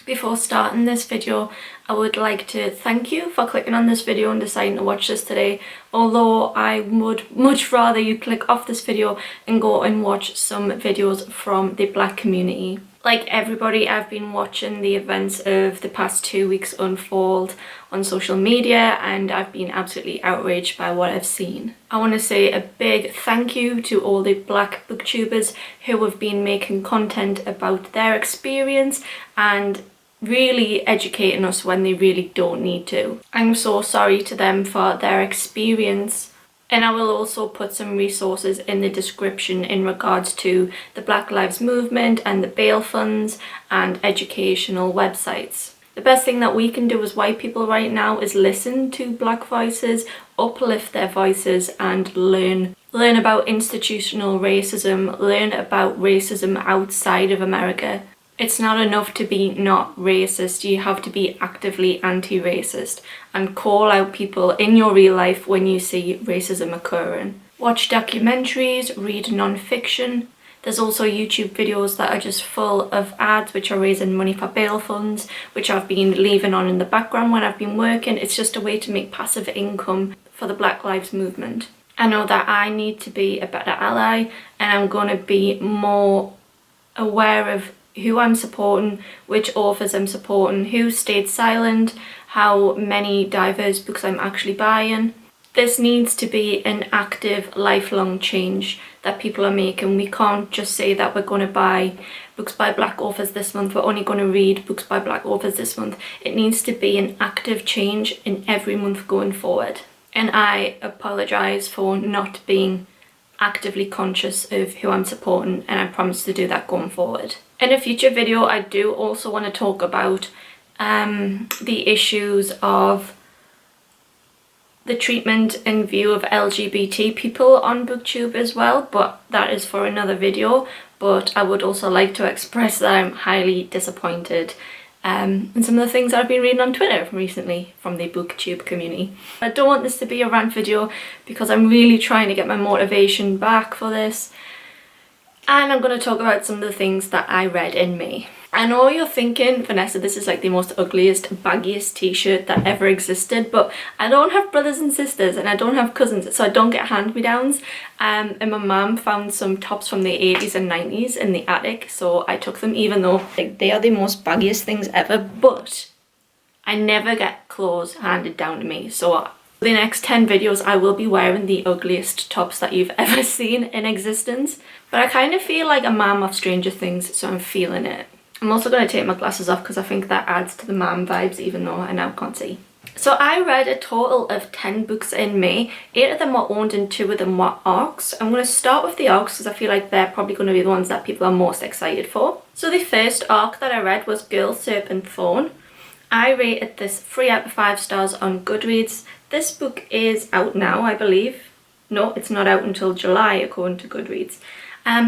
Before starting this video, I would like to thank you for clicking on this video and deciding to watch this today, although I would much rather you click off this video and go and watch some videos from the Black community. Like everybody, I've been watching the events of the past 2 weeks unfold on social media and I've been absolutely outraged by what I've seen. I want to say a big thank you to all the Black booktubers who have been making content about their experience and really educating us when they really don't need to. I'm so sorry to them for their experience. And I will also put some resources in the description in regards to the Black Lives Movement and the bail funds and educational websites. The best thing that we can do as white people right now is listen to Black voices, uplift their voices and learn about institutional racism, learn about racism outside of America. It's not enough to be not racist, you have to be actively anti-racist and call out people in your real life when you see racism occurring. Watch documentaries, read non-fiction. There's also YouTube videos that are just full of ads which are raising money for bail funds, which I've been leaving on in the background when I've been working. It's just a way to make passive income for the Black Lives Movement. I know that I need to be a better ally and I'm going to be more aware of who I'm supporting, which authors I'm supporting, who stayed silent, how many diverse books I'm actually buying. This needs to be an active, lifelong change that people are making. We can't just say that we're going to buy books by Black authors this month, we're only going to read books by Black authors this month. It needs to be an active change in every month going forward. And I apologise for not being actively conscious of who I'm supporting, and I promise to do that going forward. In a future video, I do also want to talk about the issues of the treatment and view of LGBT people on Booktube as well, but that is for another video. But I would also like to express that I'm highly disappointed in some of the things I've been reading on Twitter recently from the Booktube community. I don't want this to be a rant video because I'm really trying to get my motivation back for this. And I'm going to talk about some of the things that I read in May. I know you're thinking, Vanessa, this is like the most ugliest, baggiest t-shirt that ever existed, but I don't have brothers and sisters and I don't have cousins, so I don't get hand-me-downs. And my mum found some tops from the 80s and 90s in the attic, so I took them, even though like, they are the most baggiest things ever, but I never get clothes handed down to me. So for the next 10 videos I will be wearing the ugliest tops that you've ever seen in existence. But I kind of feel like a mom of Stranger Things, so I'm feeling it. I'm also going to take my glasses off because I think that adds to the mom vibes, even though I now can't see. So I read a total of 10 books in May. 8 of them were owned and 2 of them were arcs. I'm going to start with the arcs because I feel like they're probably going to be the ones that people are most excited for. So the first arc that I read was Girl, Serpent, Thorn. I rated this 3 out of 5 stars on Goodreads. This book is out now, I believe. No, it's not out until July according to Goodreads.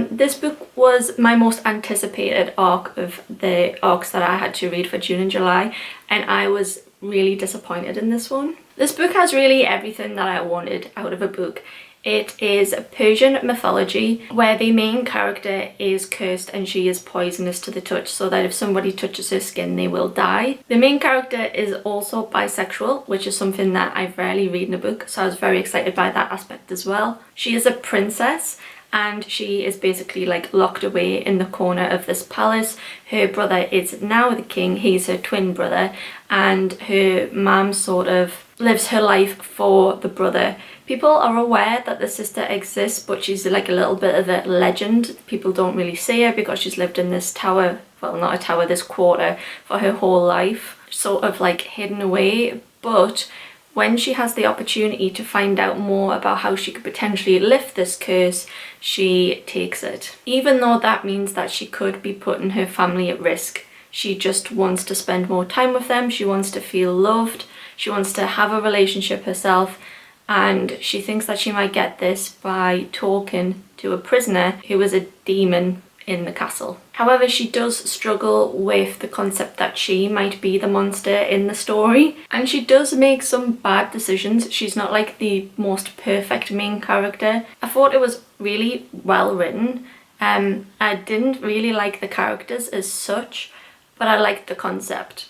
This book was my most anticipated arc of the arcs that I had to read for June and July, and I was really disappointed in this one. This book has really everything that I wanted out of a book. It is Persian mythology where the main character is cursed and she is poisonous to the touch, so that if somebody touches her skin they will die. The main character is also bisexual, which is something that I rarely read in a book, so I was very excited by that aspect as well. She is a princess and she is basically like locked away in the corner of this palace. Her brother is now the king, he's her twin brother, and her mum sort of lives her life for the brother. People are aware that the sister exists, but she's like a little bit of a legend. People don't really see her because she's lived in this tower, well not a tower, this quarter for her whole life, sort of like hidden away. But when she has the opportunity to find out more about how she could potentially lift this curse, she takes it. Even though that means that she could be putting her family at risk. She just wants to spend more time with them, she wants to feel loved, she wants to have a relationship herself, and she thinks that she might get this by talking to a prisoner who is a demon in the castle. However, she does struggle with the concept that she might be the monster in the story, and she does make some bad decisions. She's not like the most perfect main character. I thought it was really well written. I didn't really like the characters as such. but I liked the concept.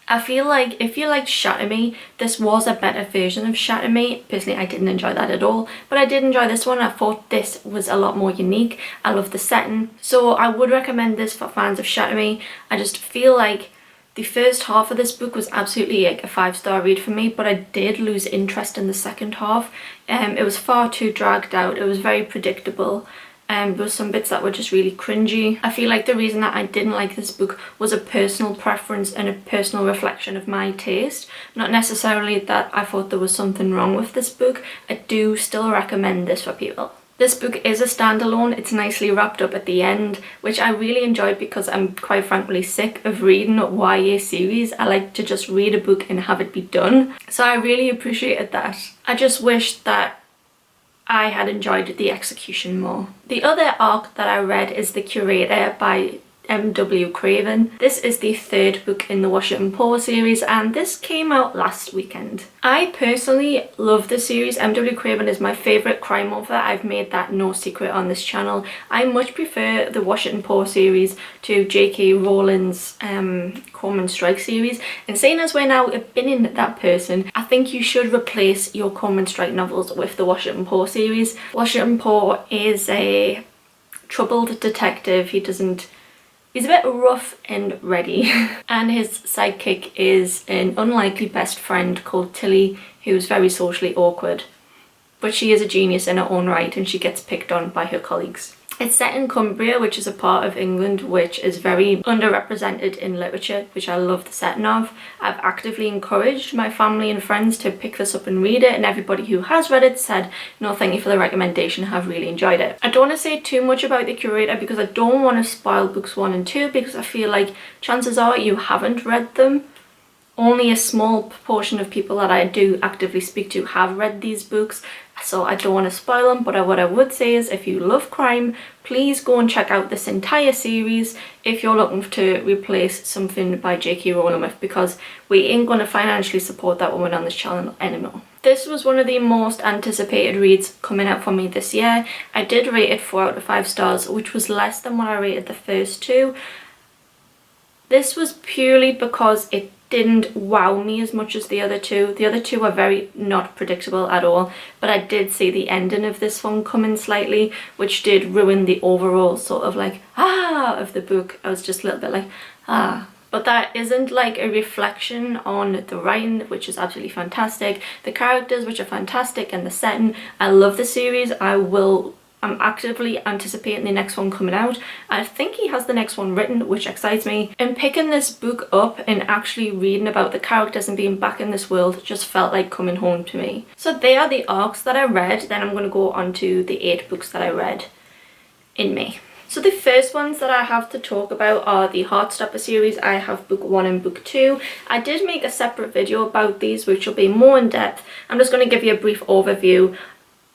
I feel like if you liked Shatter Me, this was a better version of Shatter Me. Personally, I didn't enjoy that at all, but I did enjoy this one. I thought this was a lot more unique. I love the setting, so I would recommend this for fans of Shatter Me. I just feel like the first half of this book was absolutely like a 5-star read for me, but I did lose interest in the second half. It was far too dragged out. It was very predictable. There was some bits that were just really cringy. I feel like the reason that I didn't like this book was a personal preference and a personal reflection of my taste. Not necessarily that I thought there was something wrong with this book. I do still recommend this for people. This book is a standalone. It's nicely wrapped up at the end, which I really enjoyed because I'm quite frankly sick of reading YA series. I like to just read a book and have it be done. So I really appreciated that. I just wish that I had enjoyed the execution more. The other arc that I read is The Curator by M.W. Craven. This is the third book in the Washington Poe series, and this came out last weekend. I personally love the series. M.W. Craven is my favourite crime author. I've made that no secret on this channel. I much prefer the Washington Poe series to J.K. Rowling's Cormoran Strike series, and seeing as we're now binning that person, I think you should replace your Cormoran Strike novels with the Washington Poe series. Washington Poe is a troubled detective. He's a bit rough and ready. And his sidekick is an unlikely best friend called Tilly, who's very socially awkward. But she is a genius in her own right, and she gets picked on by her colleagues. It's set in Cumbria, which is a part of England which is very underrepresented in literature, which I love the setting of. I've actively encouraged my family and friends to pick this up and read it, and everybody who has read it said, no, thank you for the recommendation, I have really enjoyed it. I don't want to say too much about The Curator because I don't want to spoil books 1 and 2, because I feel like chances are you haven't read them. Only a small proportion of people that I do actively speak to have read these books, so I don't want to spoil them, but what I would say is if you love crime, please go and check out this entire series if you're looking to replace something by J.K. Rowling with, because we ain't going to financially support that woman on this channel anymore. This was one of the most anticipated reads coming out for me this year. I did rate it 4 out of 5 stars, which was less than what I rated the first two. This was purely because it didn't wow me as much as the other two. The other two were very not predictable at all, but I did see the ending of this one coming slightly, which did ruin the overall sort of like of the book. I was just a little bit like but that isn't like a reflection on the writing, which is absolutely fantastic, the characters, which are fantastic, and the setting. I love the series. I'm actively anticipating the next one coming out. I think he has the next one written, which excites me. And picking this book up and actually reading about the characters and being back in this world just felt like coming home to me. So they are the arcs that I read. Then I'm going to go on to the 8 books that I read in May. So the first ones that I have to talk about are the Heartstopper series. I have book 1 and book 2. I did make a separate video about these, which will be more in depth. I'm just going to give you a brief overview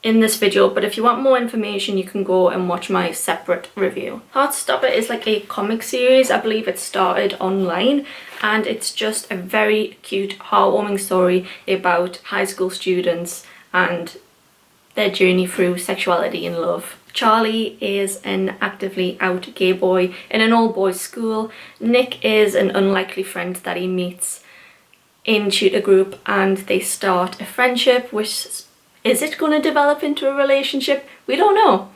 in this video, but if you want more information you can go and watch my separate review. Heartstopper is like a comic series. I believe it started online, and it's just a very cute, heartwarming story about high school students and their journey through sexuality and love. Charlie is an actively out gay boy in an all-boys school. Nick is an unlikely friend that he meets in tutor group, and they start a friendship which is it going to develop into a relationship? We don't know.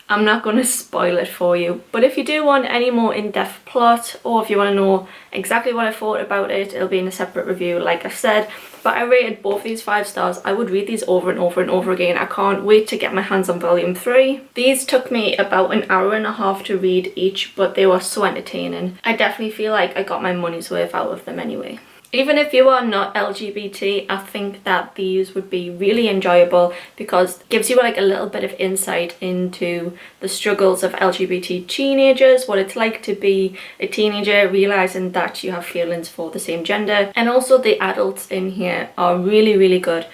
I'm not going to spoil it for you. But if you do want any more in-depth plot, or if you want to know exactly what I thought about it, it'll be in a separate review, like I said. But I rated both these 5 stars. I would read these over and over and over again. I can't wait to get my hands on volume 3. These took me about an hour and a half to read each, but they were so entertaining. I definitely feel like I got my money's worth out of them anyway. Even if you are not LGBT, I think that these would be really enjoyable because it gives you like a little bit of insight into the struggles of LGBT teenagers, what it's like to be a teenager, realizing that you have feelings for the same gender. And also the adults in here are really, really good.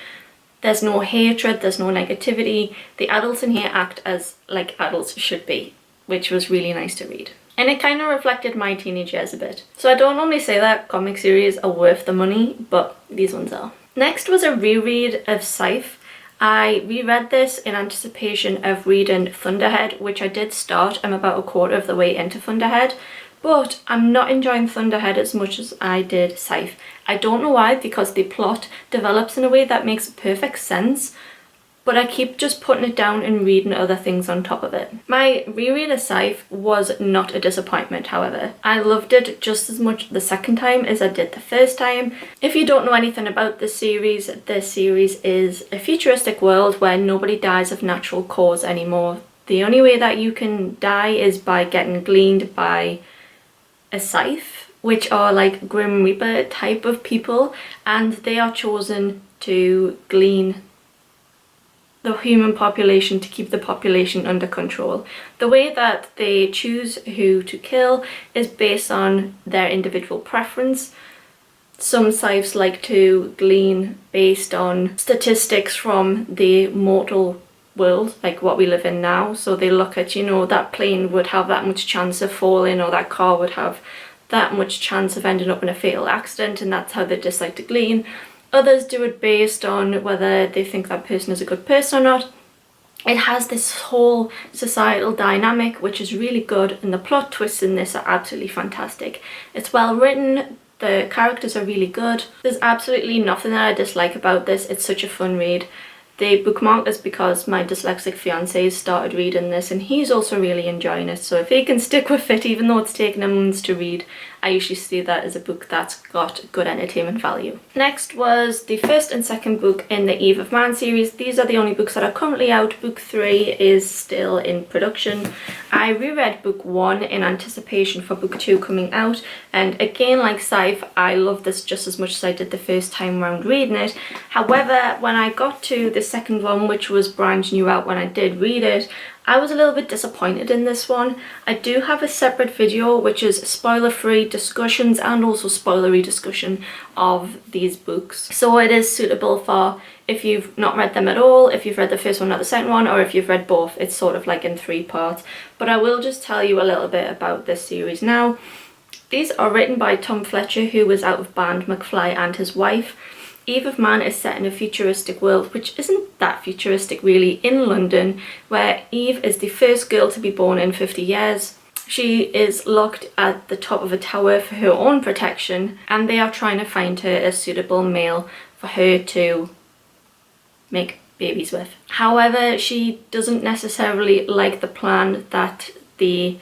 There's no hatred, there's no negativity. The adults in here act as like adults should be, which was really nice to read. And it kind of reflected my teenage years a bit. So I don't normally say that comic series are worth the money, but these ones are. Next was a reread of Sci-Fi. I reread this in anticipation of reading Thunderhead, which I did start. I'm about a quarter of the way into Thunderhead. but I'm not enjoying Thunderhead as much as I did Sci-Fi. I don't know why, because the plot develops in a way that makes perfect sense, but I keep just putting it down and reading other things on top of it. My reread of Sci-Fi was not a disappointment, however. I loved it just as much the second time as I did the first time. If you don't know anything about this series is a futuristic world where nobody dies of natural cause anymore. The only way that you can die is by getting gleaned by a scythe, which are like Grim Reaper type of people, and they are chosen to glean the human population to keep the population under control. The way that they choose who to kill is based on their individual preference. Some scythes like to glean based on statistics from the mortal world, like what we live in now. So they look at, you know, that plane would have that much chance of falling, or that car would have that much chance of ending up in a fatal accident, and that's how they just like to glean. Others do it based on whether they think that person is a good person or not. It has this whole societal dynamic which is really good, and the plot twists in this are absolutely fantastic. It's well written, the characters are really good. There's absolutely nothing that I dislike about this. It's such a fun read. They bookmarked this because my dyslexic fiance started reading this, and he's also really enjoying it, so if he can stick with it even though it's taken him months to read, I usually see that as a book that's got good entertainment value. Next was the first and second book in the Eve of Man series. These are the only books that are currently out. Book 3 is still in production. I reread book 1 in anticipation for book 2 coming out, and again, like Sci-Fi, I love this just as much as I did the first time around reading it. However, when I got to the second one, which was brand new out when I did read it, I was a little bit disappointed in this one. I do have a separate video which is spoiler-free discussions and also spoilery discussion of these books. So it is suitable for if you've not read them at all, if you've read the first one, not the second one, or if you've read both. It's sort of like in 3 parts. But I will just tell you a little bit about this series now. These are written by Tom Fletcher, who was out of Band McFly and his wife. Eve of Man is set in a futuristic world, which isn't that futuristic really, in London, where Eve is the first girl to be born in 50 years. She is locked at the top of a tower for her own protection, and they are trying to find her a suitable male for her to make babies with. However, she doesn't necessarily like the plan that the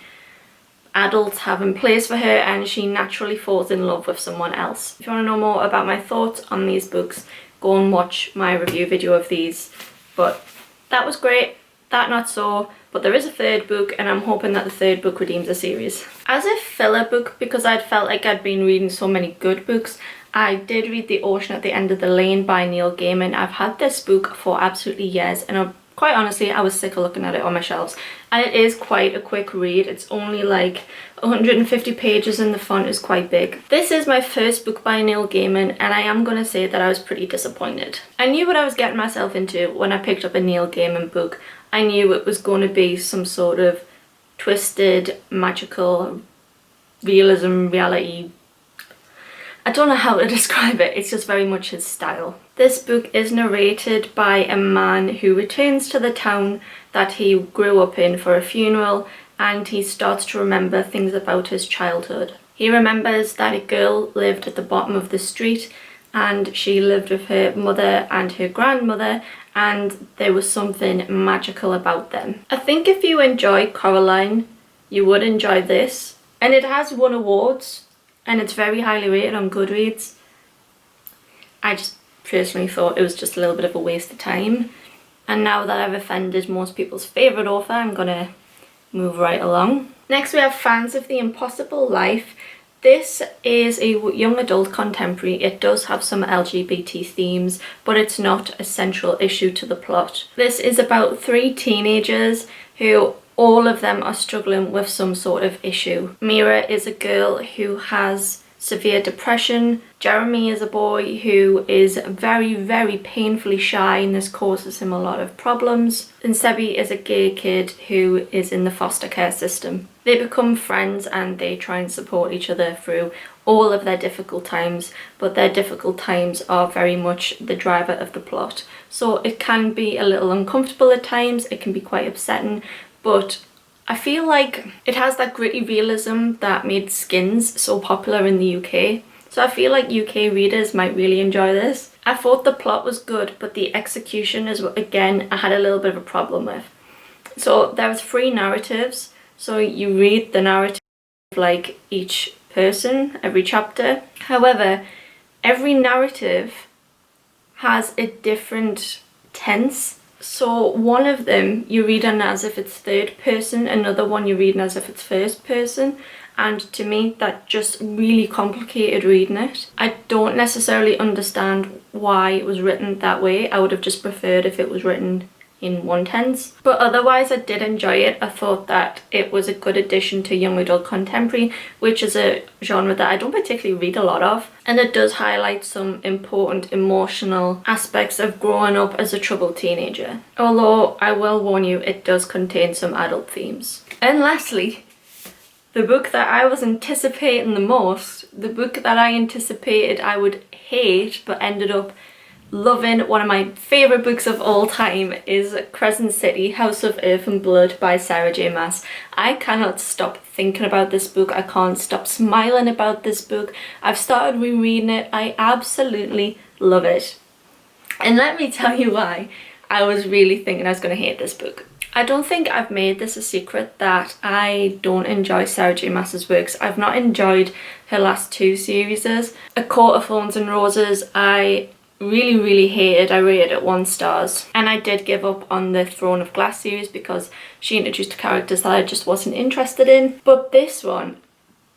adults have in place for her, and she naturally falls in love with someone else. If you want to know more about my thoughts on these books, go and watch my review video of these. But that was great, that not so, but there is a third book, and I'm hoping that the third book redeems the series. As a filler book, because I'd felt like I'd been reading so many good books, I did read The Ocean at the End of the Lane by Neil Gaiman. I've had this book for absolutely years, and quite honestly, I was sick of looking at it on my shelves. And it is quite a quick read. It's only like 150 pages and the font is quite big. This is my first book by Neil Gaiman, and I am going to say that I was pretty disappointed. I knew what I was getting myself into when I picked up a Neil Gaiman book. I knew it was going to be some sort of twisted, magical, realism, reality. I don't know how to describe it, it's just very much his style. This book is narrated by a man who returns to the town that he grew up in for a funeral, and he starts to remember things about his childhood. He remembers that a girl lived at the bottom of the street, and she lived with her mother and her grandmother, and there was something magical about them. I think if you enjoy Coraline, you would enjoy this. And it has won awards, and it's very highly rated on Goodreads. I just personally thought it was just a little bit of a waste of time. And now that I've offended most people's favourite author, I'm gonna move right along. Next we have Fans of the Impossible Life. This is a young adult contemporary. It does have some LGBT themes, but it's not a central issue to the plot. This is about 3 teenagers who all of them are struggling with some sort of issue. Mira is a girl who has severe depression. Jeremy is a boy who is very, very painfully shy, and this causes him a lot of problems. And Sebi is a gay kid who is in the foster care system. They become friends and they try and support each other through all of their difficult times, but their difficult times are very much the driver of the plot. So it can be a little uncomfortable at times, it can be quite upsetting, but I feel like it has that gritty realism that made Skins so popular in the UK. So I feel like UK readers might really enjoy this. I thought the plot was good, but the execution is what, again, I had a little bit of a problem with. So there's 3 narratives. So you read the narrative of like each person, every chapter. However, every narrative has a different tense. So one of them you're reading as if it's third person, another one you're reading as if it's first person. And to me, that just really complicated reading it. I don't necessarily understand why it was written that way. I would have just preferred if it was written in one tense. But otherwise, I did enjoy it. I thought that it was a good addition to young adult contemporary, which is a genre that I don't particularly read a lot of. And it does highlight some important emotional aspects of growing up as a troubled teenager. Although, I will warn you, it does contain some adult themes. And lastly, the book that I was anticipating the most, the book that I anticipated I would hate but ended up loving, one of my favourite books of all time, is Crescent City House of Earth and Blood by Sarah J Maas. I cannot stop thinking about this book. I can't stop smiling about this book. I've started rereading it. I absolutely love it. And let me tell you why I was really thinking I was going to hate this book. I don't think I've made this a secret that I don't enjoy Sarah J Maas's works. I've not enjoyed her last 2 series. A Court of Thorns and Roses I really hated. I rated it 1 star. And I did give up on the Throne of Glass series because she introduced characters that I just wasn't interested in. But this one,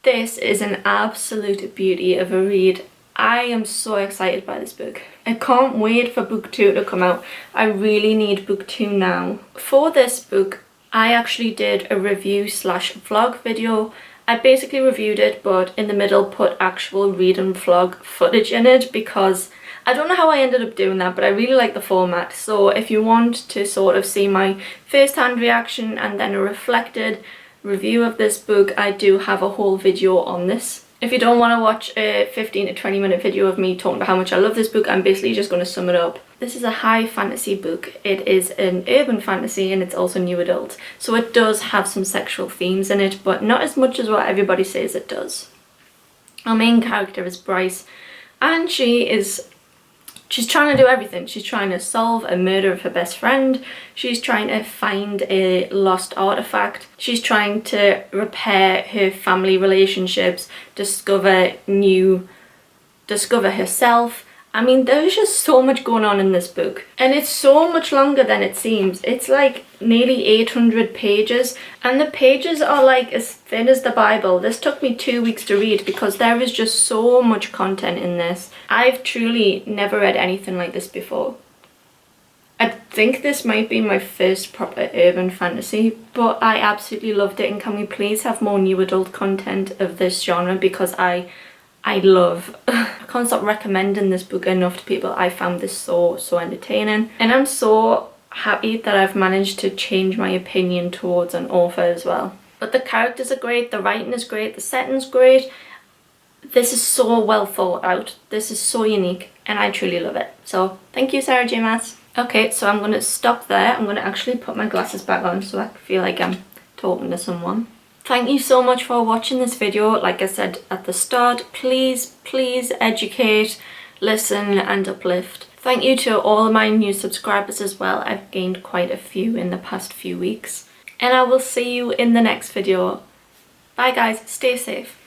this is an absolute beauty of a read. I am so excited by this book. I can't wait for book 2 to come out. I really need book 2 now. For this book, I actually did a review / vlog video. I basically reviewed it, but in the middle put actual read and vlog footage in it because I don't know how I ended up doing that, but I really like the format. So if you want to sort of see my first-hand reaction and then a reflected review of this book, I do have a whole video on this. If you don't want to watch a 15 to 20 minute video of me talking about how much I love this book, I'm basically just going to sum it up. This is a high fantasy book. It is an urban fantasy and it's also new adult. So it does have some sexual themes in it, but not as much as what everybody says it does. Our main character is Bryce, and she's trying to do everything. She's trying to solve a murder of her best friend. She's trying to find a lost artifact. She's trying to repair her family relationships, discover herself. I mean, there's just so much going on in this book. And it's so much longer than it seems. It's like nearly 800 pages. And the pages are like as thin as the Bible. This took me 2 weeks to read because there is just so much content in this. I've truly never read anything like this before. I think this might be my first proper urban fantasy, but I absolutely loved it. And can we please have more new adult content of this genre, because I love. I can't stop recommending this book enough to people. I found this so entertaining, and I'm so happy that I've managed to change my opinion towards an author as well. But the characters are great, the writing is great, the setting's great. This is so well thought out. This is so unique and I truly love it. So thank you, Sarah J Maas. Okay, so I'm going to stop there. I'm going to actually put my glasses back on so I feel like I'm talking to someone. Thank you so much for watching this video. Like I said at the start, please educate, listen and uplift. Thank you to all of my new subscribers as well. I've gained quite a few in the past few weeks. And I will see you in the next video. Bye guys, stay safe.